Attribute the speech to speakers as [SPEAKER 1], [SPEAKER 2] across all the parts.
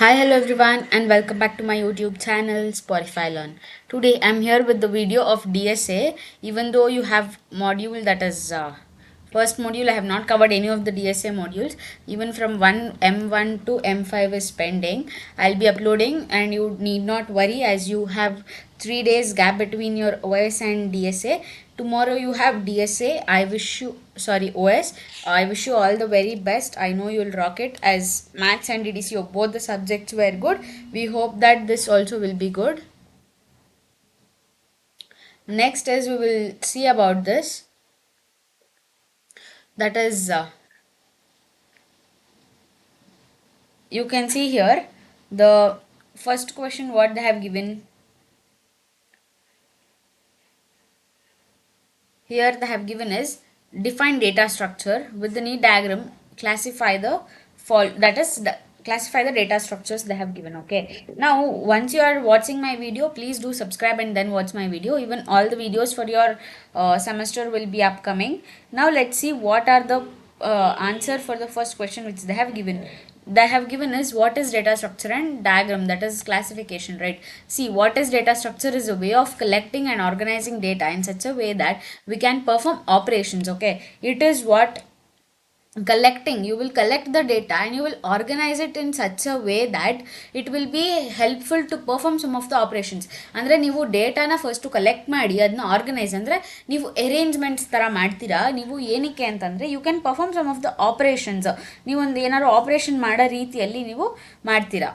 [SPEAKER 1] Hi, hello everyone, and welcome back to my YouTube channel Spotify Learn. Today I'm here with the video of DSA. Even though you have module that is first module, I have not covered any of the DSA modules. Even from M1 to M5 is pending. I'll be uploading, and you need not worry as you have 3 days gap between your OS and DSA. Tomorrow you have DSA. I wish you OS. I wish you all the very best. I know you'll rock it as maths and DDCO both the subjects were good. We hope that this also will be good. Next is we will see about this. That is you can see here the first question what they have given. Here they have given is define data structure with the need diagram, classify the fault, that is classify the data structures they have given. Okay, now once you are watching my video, please do subscribe and then watch my video. Even all the videos for your semester will be upcoming. Now let's see what are the answer for the first question which they have given. They have given is what is data structure and diagram, that is classification, right? See, what is data structure is a way of collecting and organizing data in such a way that we can perform operations. Okay, it is what collecting, you will collect the data and you will organize it in such a way that it will be helpful to perform some of the operations. ಅಂದರೆ ನೀವು ಡೇಟಾನ first collect ಮಾಡಿ ಅದನ್ನ organise ಅಂದರೆ ನೀವು arrangements ಥರ ಮಾಡ್ತೀರಾ. ನೀವು ಏನಕ್ಕೆ ಅಂತಂದರೆ you can perform some of the operations. ನೀವೊಂದು ಏನಾದ್ರು ಆಪರೇಷನ್ ಮಾಡೋ ರೀತಿಯಲ್ಲಿ ನೀವು ಮಾಡ್ತೀರಾ.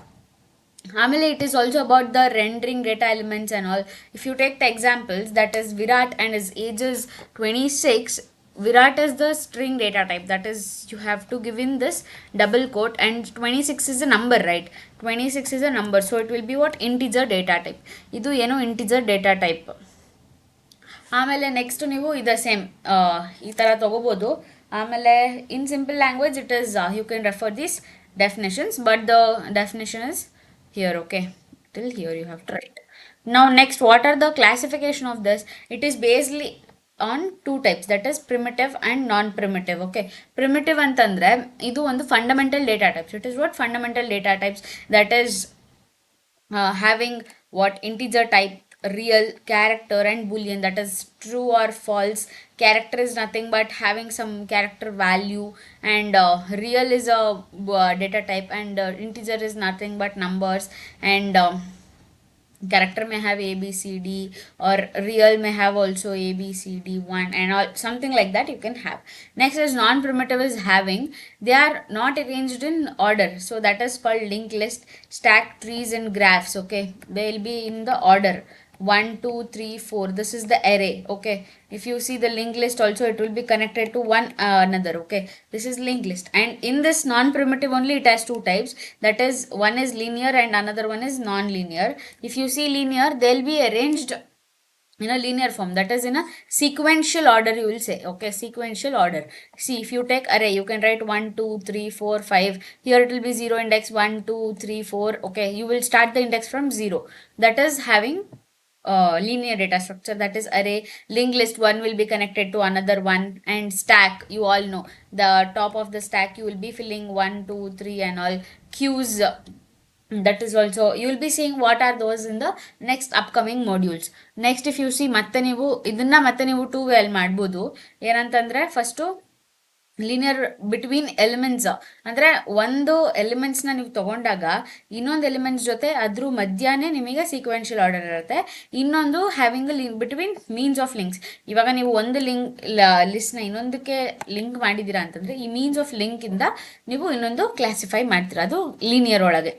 [SPEAKER 1] ಆಮೇಲೆ it is also about the rendering data elements and all. If you take the examples that is Virat and is ages 26. Virat is the string data type, that is you have to give in this double quote, and 26 is a number, right? 26 is a number, so it will be what integer data type. ಇದು ಏನು integer data type. ಆಮೇಲೆ next ನೀವು ಇದು same ಈ ಥರ ತೊಗೋಬೋದು. ಆಮೇಲೆ in simple language it is you can refer this definitions, but the definition is here. Okay, till here you have to write. Now next, what are the classification of this? It is basically on two types, that is primitive and non-primitive. Okay, primitive ಅಂತಂದ್ರೆ ಇದು ಒಂದು fundamental data types. It is what fundamental data types, that is having what integer type, real, character and boolean, that is true or false. Character is nothing but having some character value, and real is a data type, and integer is nothing but numbers, and character may have a b c d, or real may have also a b c d 1 and all, something like that you can have. Next is non-primitive is having, they are not arranged in order, so that is called linked list, stack trees and graphs. Okay, they will be in the order 1 2 3 4. This is the array. Okay, if you see the linked list also, it will be connected to one another. Okay, this is linked list, and in this non-primitive only it has two types, that is one is linear and another one is non-linear. If you see linear, they'll be arranged in a linear form, that is in a sequential order, you will say. Okay, sequential order. See, if you take array, you can write 1 2 3 4 5. Here it will be 0 index 1 2 3 4. Okay, you will start the index from 0. That is having linear data structure, that is array. Linked list, one will be connected to another one, and stack, you all know the top of the stack you will be filling 1 2 3 and all. Queues, that is also you will be seeing what are those in the next upcoming modules. Next, if you see ಮತ್ತೆ ನೀವು ಇದನ್ನ ಮತ್ತೆ ನೀವು 2 veil ಮಾಡ್ಬೋದು. ಏನಂತಂದ್ರೆ first linear between elements, ಅಂದರೆ ಒಂದು ಎಲಿಮೆಂಟ್ಸ್ನ ನೀವು ತೊಗೊಂಡಾಗ ಇನ್ನೊಂದು ಎಲಿಮೆಂಟ್ಸ್ ಜೊತೆ ಅದ್ರ ಮಧ್ಯಾಹ್ನ ನಿಮಗೆ ಸೀಕ್ವೆನ್ಷಿಯಲ್ ಆರ್ಡರ್ ಇರುತ್ತೆ. ಇನ್ನೊಂದು having between means of links. ಇವಾಗ ನೀವು ಒಂದು ಲಿಸ್ಟ್ನ ಇನ್ನೊಂದಕ್ಕೆ ಲಿಂಕ್ ಮಾಡಿದ್ದೀರಾ ಅಂತಂದರೆ ಈ ಮೀನ್ಸ್ ಆಫ್ ಲಿಂಕಿಂದ ನೀವು ಇನ್ನೊಂದು ಕ್ಲಾಸಿಫೈ ಮಾಡ್ತೀರಾ, ಅದು ಲೀನಿಯರ್ ಒಳಗೆ.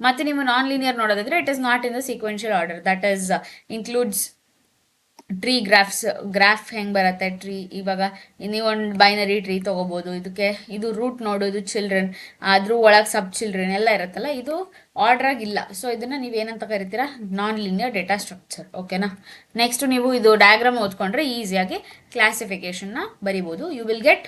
[SPEAKER 1] ಮತ್ತು ನೀವು ನಾನ್ ಲೀನಿಯರ್ ನೋಡೋದಾದ್ರೆ it is not in the sequential order, that is includes tree graph ಹೆಂಗೆ ಬರುತ್ತೆ ಟ್ರೀ. ಇವಾಗ ನೀವೊಂದು ಬೈನರಿ ಟ್ರೀ ತೊಗೋಬೋದು, ಇದಕ್ಕೆ ಇದು ರೂಟ್ ನೋಡೋದು ಚಿಲ್ಡ್ರನ್, ಅದ್ರ ಒಳಗೆ ಸಬ್ ಚಿಲ್ಡ್ರನ್ ಎಲ್ಲ ಇರುತ್ತಲ್ಲ, ಇದು ಆರ್ಡ್ರ್ ಆಗಿಲ್ಲ. ಸೊ ಇದನ್ನು ನೀವೇನಂತ ಕರಿತೀರಾ, ನಾನ್ ಲೀನಿಯರ್ ಡೇಟಾ ಸ್ಟ್ರಕ್ಚರ್. ಓಕೆನಾ. ನೆಕ್ಸ್ಟ್ ನೀವು ಇದು ಡಯಾಗ್ರಾಮ್ ಓದ್ಕೊಂಡ್ರೆ ಈಸಿಯಾಗಿ ಕ್ಲಾಸಿಫಿಕೇಶನ್ನ ಬರಿಬೋದು. You will get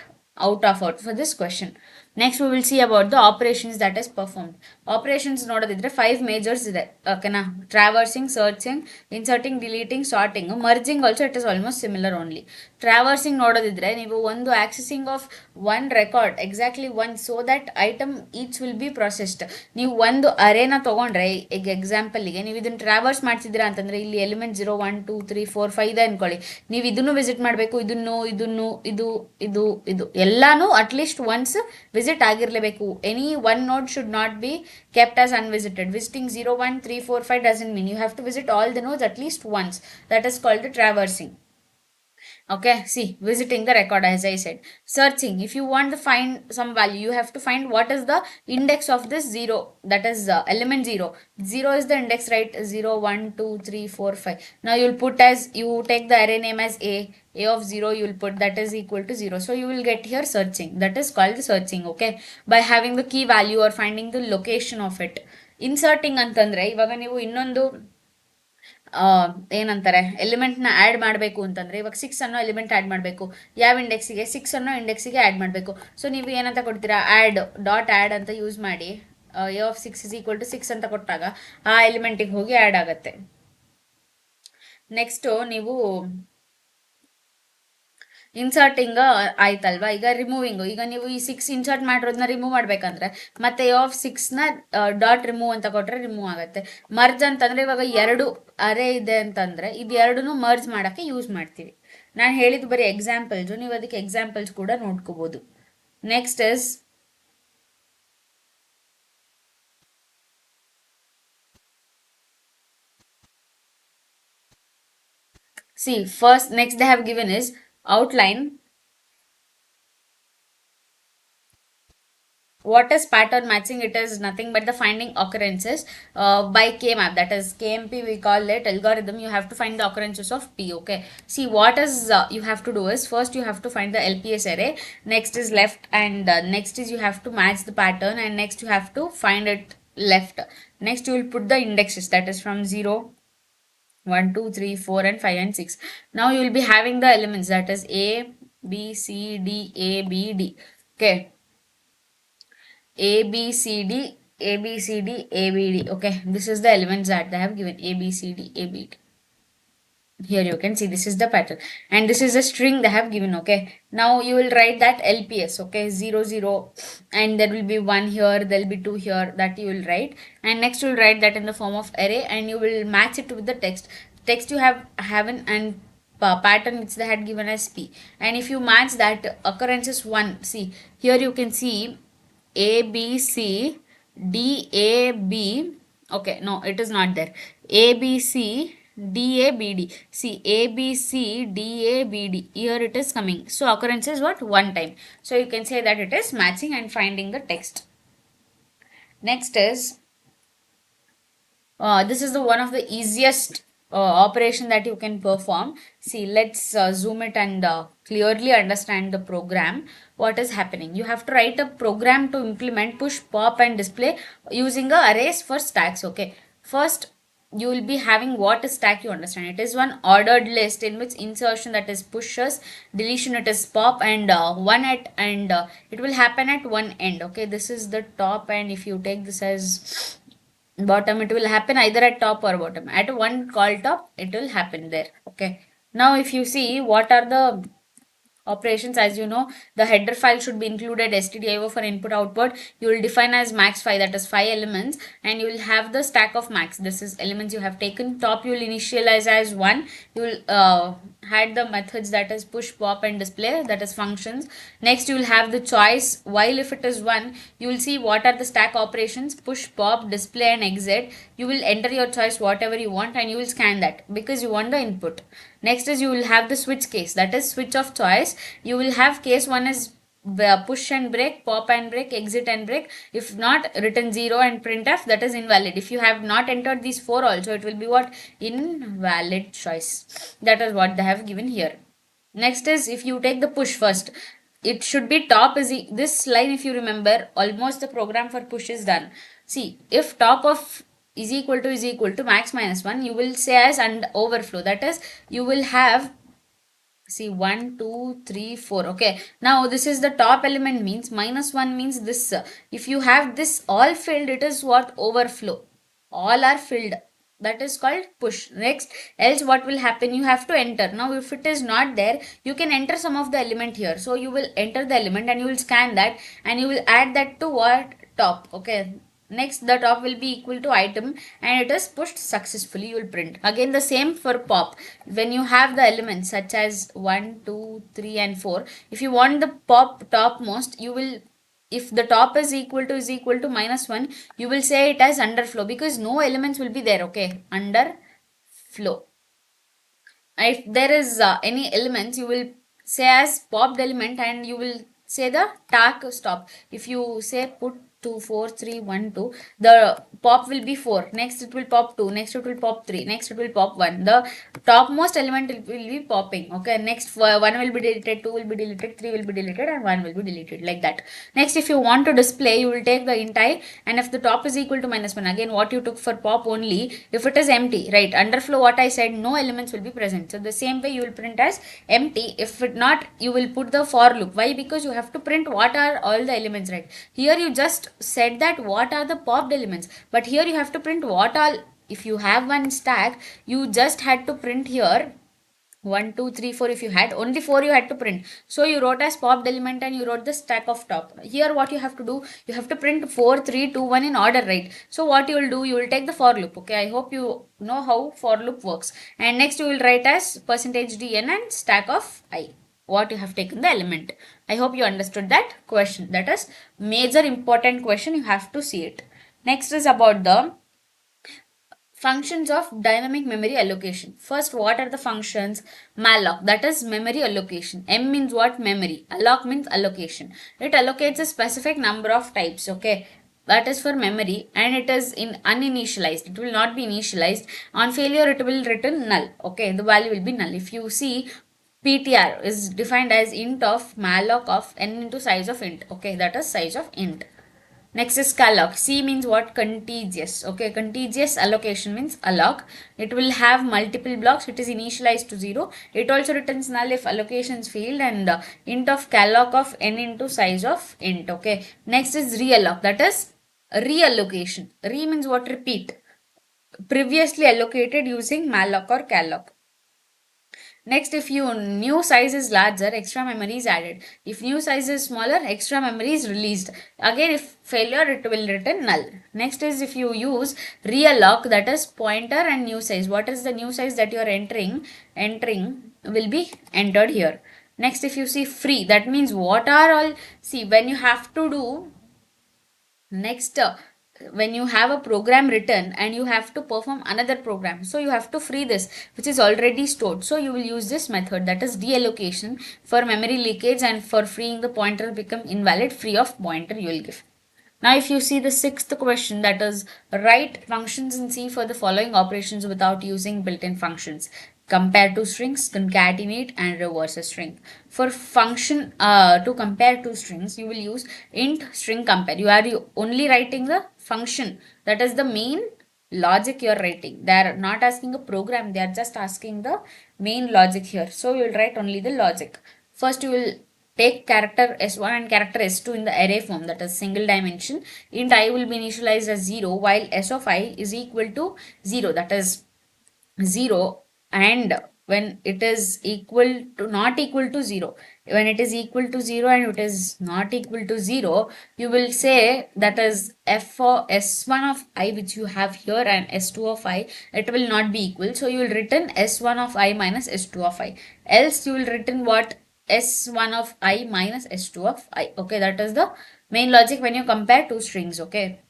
[SPEAKER 1] out of out for this question. Next we will see about the operations that is performed. Operations ನೋಡೋದಿದ್ರೆ 5 ಮೇಜರ್ಸ್ ಇದೆ ಓಕೆನಾ. Traversing, searching, inserting, deleting, sorting, merging also it is almost similar only. Traversing ನೋಡೋದಿದ್ರೆ ನೀವು ಒಂದು accessing of one record exactly one so that item each will be processed. ನೀವು ಒಂದು ಅರೇನ ತೊಗೊಂಡ್ರೆ ಈಗ ಎಕ್ಸಾಂಪಲ್ಗೆ ನೀವು ಇದನ್ನು ಟ್ರಾವರ್ಸ್ ಮಾಡ್ತಿದ್ದೀರಾ ಅಂತಂದರೆ ಇಲ್ಲಿ ಎಲಿಮೆಂಟ್ 0 1 2 3 4 5 ಇದೆ ಅಂದ್ಕೊಳ್ಳಿ. ನೀವು ಇದನ್ನು ವಿಸಿಟ್ ಮಾಡಬೇಕು, ಇದು ಎಲ್ಲಾನು ಅಟ್ಲೀಸ್ಟ್ ಒನ್ಸ್ ವಿಸಿಟ್ ಆಗಿರಲೇಬೇಕು. Any one node should not be kept as unvisited. Visiting 0 1 3 4 5 doesn't mean you have to visit all the nodes at least once. That is called the traversing. Okay, see, visiting the record, as I said. Searching, if you want to find some value, you have to find what is the index of this 0, that is element 0. 0 is the index, right? 0 1 2 3 4 5. Now you will put as, you take the array name as a of 0 you will put that is equal to 0. So you will get here searching, that is called searching. Okay, by having the key value or finding the location of it. Inserting ಅಂತಂದ್ರೆ ಇವಾಗ ನೀವು ಇನ್ನೊಂದು ಏನಂತಾರೆ ಎಲಿಮೆಂಟ್ನ add ಮಾಡಬೇಕು ಅಂತಂದರೆ ಇವಾಗ 6 ಅನ್ನೋ element add ಮಾಡಬೇಕು. ಯಾವ ಇಂಡೆಕ್ಸಿಗೆ? 6 ಅನ್ನೋ ಇಂಡೆಕ್ಸಿಗೆ ಆ್ಯಡ್ ಮಾಡಬೇಕು. ಸೊ ನೀವು ಏನಂತ ಕೊಡ್ತೀರಾ? ಆ್ಯಡ್ ಡಾಟ್ ಆ್ಯಡ್ ಅಂತ ಯೂಸ್ ಮಾಡಿ A of 6 is equal to 6 ಅಂತ ಕೊಟ್ಟಾಗ ಆ ಎಲಿಮೆಂಟಿಗೆ ಹೋಗಿ ಆ್ಯಡ್ ಆಗುತ್ತೆ. ನೆಕ್ಸ್ಟು ನೀವು ಇನ್ಸರ್ಟಿಂಗ್ ಆಯ್ತಲ್ವಾ. ಈಗ ರಿಮೂವಿಂಗು, ಈಗ ನೀವು ಈ 6 ಇನ್ಸರ್ಟ್ ಮಾಡಿರೋದನ್ನ ರಿಮೂವ್ ಮಾಡಬೇಕಂದ್ರೆ ಮತ್ತೆ ಎ ಆಫ್ 6ನ ಡಾಟ್ ರಿಮೂವ್ ಅಂತ ಕೊಟ್ಟರೆ ರಿಮೂವ್ ಆಗುತ್ತೆ. ಮರ್ಜ್ ಅಂತಂದರೆ ಇವಾಗ 2 ಅರೇ ಇದೆ ಅಂತಂದರೆ ಇದು ಎರಡನ್ನೂ ಮರ್ಜ್ ಮಾಡೋಕ್ಕೆ ಯೂಸ್ ಮಾಡ್ತೀವಿ. ನಾನು ಹೇಳಿದ್ದು ಬರೀ ಎಕ್ಸಾಂಪಲ್ಸು, ನೀವು ಅದಕ್ಕೆ ಎಕ್ಸಾಂಪಲ್ಸ್ ಕೂಡ ನೋಡ್ಕೋಬೋದು. Next is see first next they have given is outline. What is pattern matching? It is nothing but the finding occurrences by k-map, that is KMP we call it algorithm. You have to find the occurrences of p. Okay, see what is you have to do is first you have to find the LPS array, next is left, and next is you have to match the pattern, and next you have to find it left. Next you will put the indexes, that is from 0 1 2 3 4 and 5 and 6. Now you will be having the elements, that is a b c d a b d. Okay, A, B, C, D, A, B, C, D, A, B, D. Okay, this is the elements that they have given, A, B, C, D, A, B, D. Here you can see this is the pattern, and this is the string they have given. Okay, now you will write that LPS. Okay, 0 0, and there will be 1 here, there will be 2 here, that you will write, and next you will write that in the form of array, and you will match it with the text you have and pattern which they had given as p. And if you match that occurrence is 1, see here you can see A B C D A B. Okay, no, it is not there. A B C D A B D. See, A B C D A B D. Here it is coming. So occurrence is what? 1 time. So you can say that it is matching and finding the text. Next is this is the one of the easiest operation that you can perform. See, let's zoom it and clearly understand the program. What is happening? You have to write a program to implement push, pop and display using a arrays for stacks. Okay, first you will be having what is stack, you understand. It is one ordered list in which insertion, that is pushes, deletion it is pop, and one at, and it will happen at one end. Okay, this is the top, and if you take this as bottom, it will happen either at top or bottom. At one call top it will happen there. Okay, now if you see what are the operations, as you know, the header file should be included stdio for input output. You will define as max 5, that is 5 elements, and you will have the stack of max. This is elements you have taken. Top you will initialize as 1. You will had the methods, that is push, pop and display, that is functions. Next you will have the choice. While if it is 1, you will see what are the stack operations: push, pop, display and exit. You will enter your choice whatever you want, and you will scan that because you want the input. Next is you will have the switch case, that is switch of choice. You will have case 1 is push and break, pop and break, exit and break. If not, return 0 and printf, that is invalid. If you have not entered these 4 also, it will be what? Invalid choice. That is what they have given here. Next is if you take the push first, it should be top is this line. If you remember, almost the program for push is done. See, if top of is equal to max minus 1, you will say as and overflow, that is you will have See, 1 2 3 4. Okay, now this is the top element, means minus 1 means this. If you have this all filled, it is what? Overflow. All are filled. That is called push. Next, else what will happen? You have to enter. Now, if it is not there, you can enter some of the element here. So you will enter the element and you will scan that and you will add that to what? Top. Okay. Next, the top will be equal to item and it is pushed successfully. You will print. Again, the same for pop. When you have the elements such as 1, 2, 3, and 4, if you want the pop topmost, you will, if the top is equal to minus 1, you will say it as underflow because no elements will be there. Okay, underflow. If there is any elements, you will say as popped element and you will say the tag stop. If you say put 2 4 3 1 2, the pop will be 4, next it will pop 2, next it will pop 3, next it will pop 1. The topmost element will be popping. Okay, next 1 will be deleted, 2 will be deleted, 3 will be deleted, and 1 will be deleted, like that. Next, if you want to display, you will take the int I, and if the top is equal to minus 1, again what you took for pop only, if it is empty, right, underflow, what I said, no elements will be present. So the same way you will print as empty. If it not, you will put the for loop. Why? Because you have to print what are all the elements, right? Here you just said that what are the popped elements, but here you have to print what all. If you have one stack, you just had to print here 1 2 3 4. If you had only 4, you had to print, so you wrote as popped element and you wrote the stack of top. Here what you have to do, you have to print 4 3 2 1 in order, right? So what you will do, you will take the for loop. Okay, I hope you know how for loop works. And next you will write as percentage dn and stack of I, what you have taken the element. I hope you understood that question. That is major important question, you have to see it. Next is about the functions of dynamic memory allocation. First, what are the functions? Malloc, that is memory allocation. M means what? Memory. Alloc means allocation. It allocates a specific number of types. Okay, that is for memory, and it is in uninitialized. It will not be initialized. On failure, it will return null. Okay, the value will be null. If you see, PTR is defined as int of malloc of n into size of int. Okay, that is size of int. Next is calloc. C means what? Contiguous. Okay, contiguous allocation means alloc. It will have multiple blocks. It is initialized to 0. It also returns null if allocations failed, and int of calloc of n into size of int. Okay. Next is realloc. That is reallocation. Re means what? Repeat. Previously allocated using malloc or calloc. Next, if your new size is larger, extra memory is added. If new size is smaller, extra memory is released. Again, if failure, it will return null. Next is if you use realloc, that is pointer and new size. What is the new size that you are entering? Entering will be entered here. Next, if you see free, that means what are all, see, when you have to do next, when you have a program written and you have to perform another program, so you have to free this which is already stored. So you will use this method, that is deallocation, for memory leakage, and for freeing the pointer become invalid, free of pointer you will give. Now if you see the sixth question, that is write functions in C for the following operations without using built-in functions. Compare two strings, concatenate, and reverse a string. For function to compare two strings, you will use int string compare. You are only writing the function, that is the main logic you are writing. They are not asking a program, they are just asking the main logic here. So you will write only the logic. First you will take character S1 and character S2 in the array form, that is single dimension. Int I will be initialized as 0 while S of I is equal to 0, that is 0, and when it is equal to not equal to 0, when it is equal to 0 and it is not equal to 0, you will say that is f for s1 of I which you have here and s2 of I, it will not be equal, so you will return s1 of I minus s2 of I, else you will return what? S1 of I minus S2 of I. Okay, that is the main logic when you compare two strings. Okay,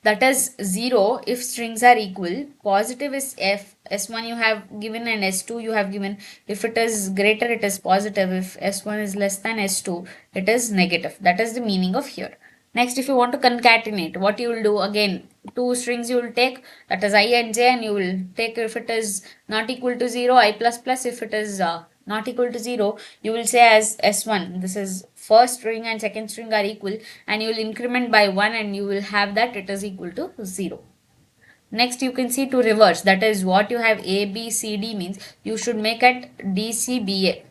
[SPEAKER 1] that is 0 if strings are equal. Positive is F, S1 you have given and S2 you have given. If it is greater, it is positive. If S1 is less than S2, it is negative. That is the meaning of here. Next, if you want to concatenate, what you will do? Again, two strings you will take, that is I and J, and you will take, if it is not equal to 0, I plus plus. If it is not equal to 0, you will say as S1. This is first string and second string are equal, and you will increment by 1 and you will have that it is equal to 0. Next you can see to reverse, that is what you have A B C D means you should make it D C B A.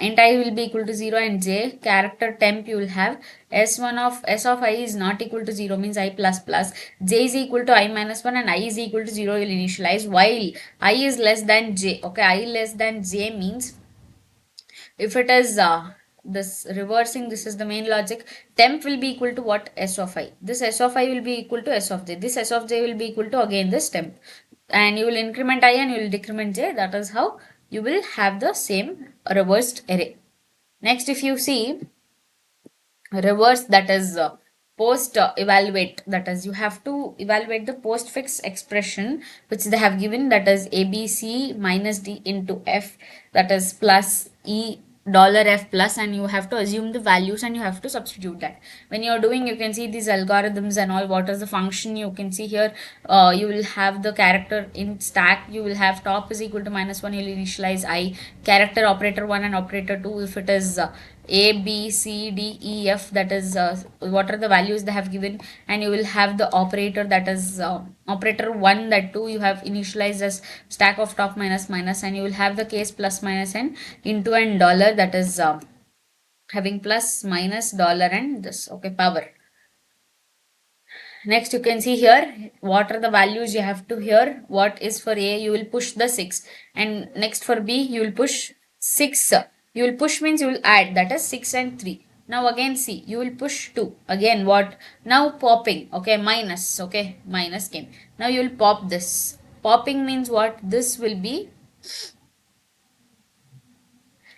[SPEAKER 1] Int I will be equal to 0 and j character temp you will have s of I is not equal to 0 means I plus plus, j is equal to I minus 1 and I is equal to 0 will initialize while I is less than j. Okay, I less than j means if it is this reversing, this is the main logic, temp will be equal to what, s of I, this s of I will be equal to s of j, this s of j will be equal to again this temp, and you will increment I and you will decrement j. That is how you will have the same reversed array. Next if you see reverse, that is post evaluate, that is you have to evaluate the postfix expression which they have given, that is abc minus d into f, that is plus e dollar f plus, and you have to assume the values and you have to substitute that. When you are doing, you can see these algorithms and all, what is the function you can see here. You will have the character in stack, you will have top is equal to minus 1, you will initialize I, character operator 1 and operator 2 if it is a b c d e f, that is what are the values they have given, and you will have the operator, that is operator 1, that 2 you have initialized as stack of top minus minus, and you will have the case plus minus and into and dollar, that is having plus minus dollar and this, okay, power. Next you can see here what are the values you have to here. What is for A, you will push the 6, and next for B you will push 6. You will push means you will add, that is 6 and 3. Now again C, you will push 2. Again what? Now popping, okay, minus, okay, minus came. Now you will pop this. Popping means what? This will be.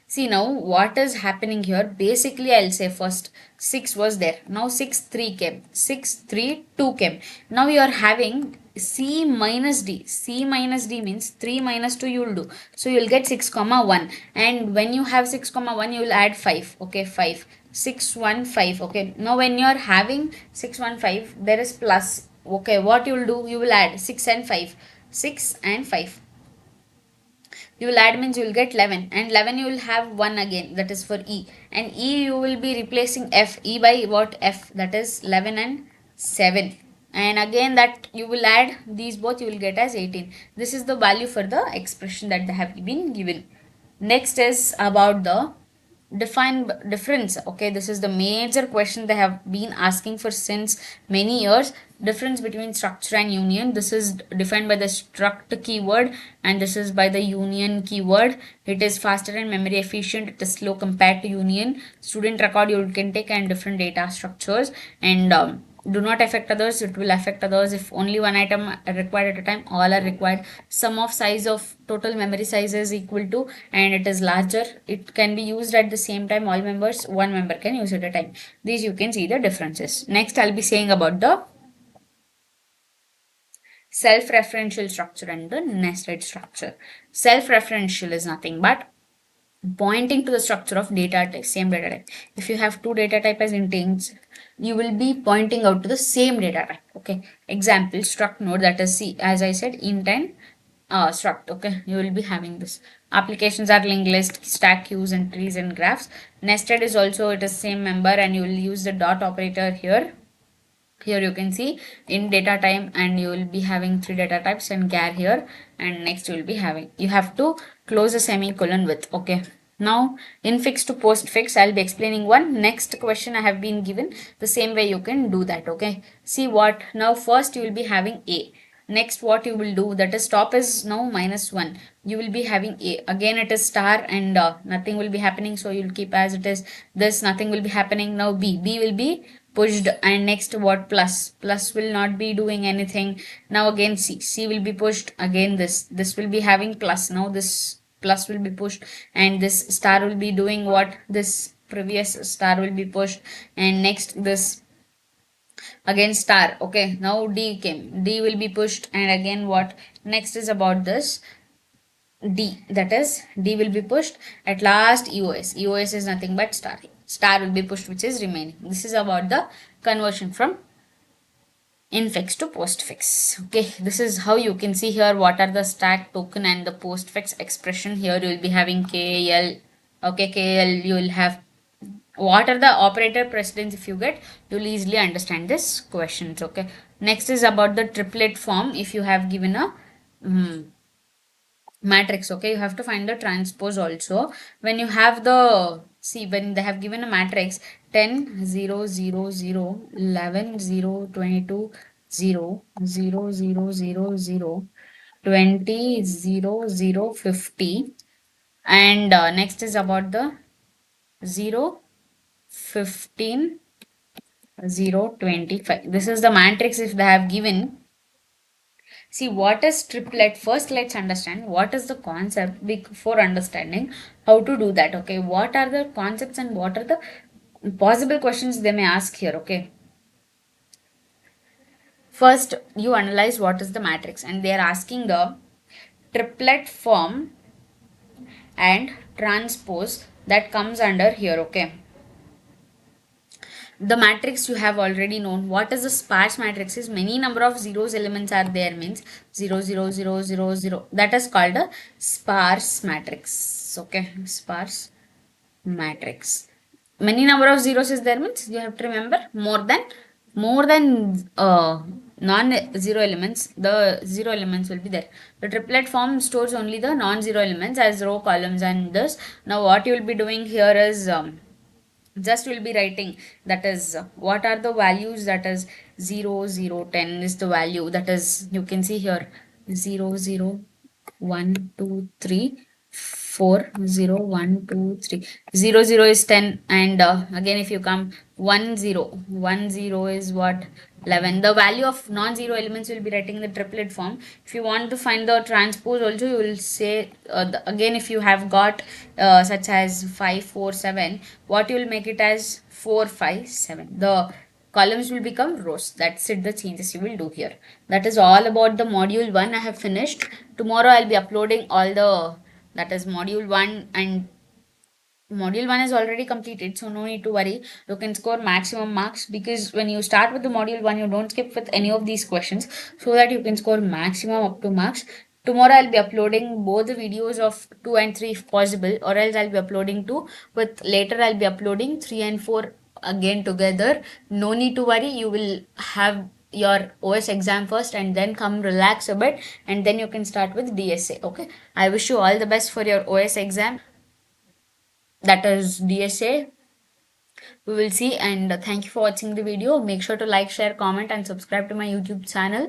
[SPEAKER 1] See now what is happening here. Basically I'll say first 6 was there. Now 6 3 came. 6 3 2 came. Now you are having C minus D. C minus D means 3 minus 2 you will do. So you will get 6 comma 1. And when you have 6 comma 1 you will add 5. Okay, 5. 6 1 5. Okay. Now when you are having 6 1 5 there is plus. Okay, what you will do? You will add 6 and 5. 6 and 5, you will add means you will get 11, and 11 you will have 1 again, that is for e, and e you will be replacing f, e by what, f, that is 11 and 7, and again that you will add these both, you will get as 18. This is the value for the expression that they have been given. Next is about the define difference. Okay, this is the major question they have been asking for since many years. Difference between structure and union, this is defined by the struct keyword and this is by the union keyword. It is faster and memory efficient, it is slow compared to union. Student record you can take and different data structures, and do not affect others, it will affect others if only one item required at a time, all are required. Sum of size of total memory size is equal to, and it is larger, it can be used at the same time, all members, one member can use it at a time. These you can see the differences. Next I'll be saying about the self-referential structure and the nested structure. Self-referential is nothing but pointing to the structure of data type, same data type. If you have two data type as intents, you will be pointing out to the same data type. Okay, example struct node, that is C, as I said, int and struct. Okay, you will be having this. Applications are linked list, stack queues and trees and graphs. Nested is also, it is same member, and you will use the dot operator here. Here you can see in data type, and you will be having three data types and char here, and next you will be having, you have to close a semicolon with. Okay, now infix to postfix, I'll be explaining one. Next question I have been given, the same way you can do that. Okay, see what, now first you will be having a, next what you will do, that is top is now minus 1, you will be having a, again it is star, and nothing will be happening, so you will keep as it is, this nothing will be happening. Now b will be pushed, and next what, plus will not be doing anything. Now again c will be pushed, again this will be having plus, now this plus will be pushed, and this star will be doing what, this previous star will be pushed, and next this again star. Okay, now d came, d will be pushed, and again what, next is about this d, that is d will be pushed, at last eos is nothing but star will be pushed, which is remaining. This is about the conversion from infix to postfix. Okay, this is how you can see here what are the stack token and the postfix expression. Here you will be having kl. Okay, kl you will have what are the operator precedence? If you get, you'll easily understand this questions. Okay, next is about the triplet form. If you have given a matrix, okay, you have to find the transpose also. When you have the, see, when they have given a matrix 10 0 0 0 11 0 22 0 0 0 0 0 20 0 0 50, and next is about the 0 15 0 25. This is the matrix if they have given. See, what is triplet? First, let's understand what is the concept before understanding how to do that. Okay, what are the concepts and what are the possible questions they may ask here. Okay, first you analyze what is the matrix, and they are asking the triplet form and transpose that comes under here. Okay, the matrix you have already known. What is the sparse matrix? Is many number of zeros elements are there, means 0 0 0 0 0, that is called a sparse matrix. Okay, sparse matrix. Many number of zeros is there, means you have to remember more than non-zero elements. The zero elements will be there. The triplet form stores only the non-zero elements as row, columns, and this. Now what you will be doing here is just will be writing, that is what are the values, that is 0 0 10 is the value, that is you can see here 0 0 1 2 3 4 0 1 2 3 0 0 is 10, and again if you come 1 0 1 0 is what, 11. The value of non-zero elements will be writing in the triplet form. If you want to find the transpose also, you will say again, if you have got such as 5 4 7, what you will make it as 4 5 7. The columns will become rows. That's it, the changes you will do here. That is all about the module 1. I have finished. Tomorrow I'll be uploading all the, that is module 1, and module 1 is already completed, so no need to worry. You can score maximum marks, because when you start with the module 1, you don't skip with any of these questions, so that you can score maximum up to marks. Tomorrow I'll be uploading both the videos of 2 and 3 if possible, or else I'll be uploading 2, but later I'll be uploading 3 and 4 again together. No need to worry, you will have your OS exam first and then come relax a bit, and then you can start with DSA. Okay, I wish you all the best for your OS exam, that is DSA. We will see, and thank you for watching the video. Make sure to like, share, comment, and subscribe to my YouTube channel.